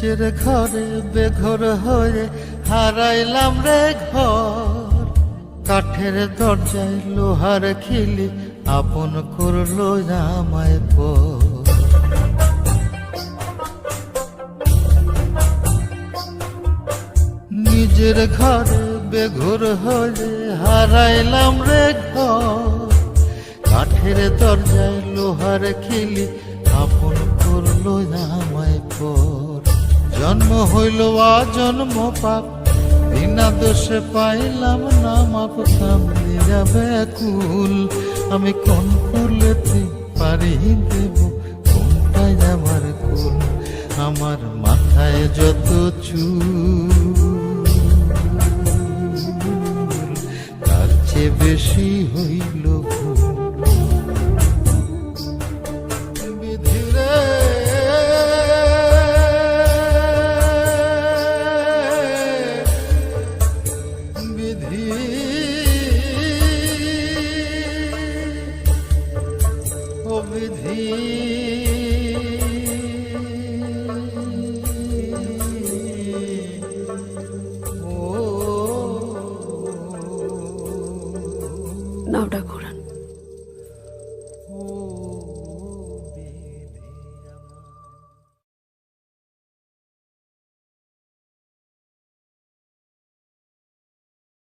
নিজের ঘরে বেঘর হয়ে হারাইলাম রে ঘর, কাঠের দরজায় লোহার খিলি আপন করলো আমায় পর। নিজের ঘরে বেঘর হয়ে হারাইলাম রে ঘর, কাঠের দরজায় লোহার খিলি আপন করলো আমায় পর। জন্ম হইল আজন্ম পাপ, বিনা দোষে পাইলাম না মাপ। কামড়ে যাবে কুল, আমি কোন কুলেতে পারি দেব, কোনটাই আমার কুল। আমার মাথায় যত চুল, তার চেয়ে বেশি হইল ভুল। বিধি নাওটা ঘোরান।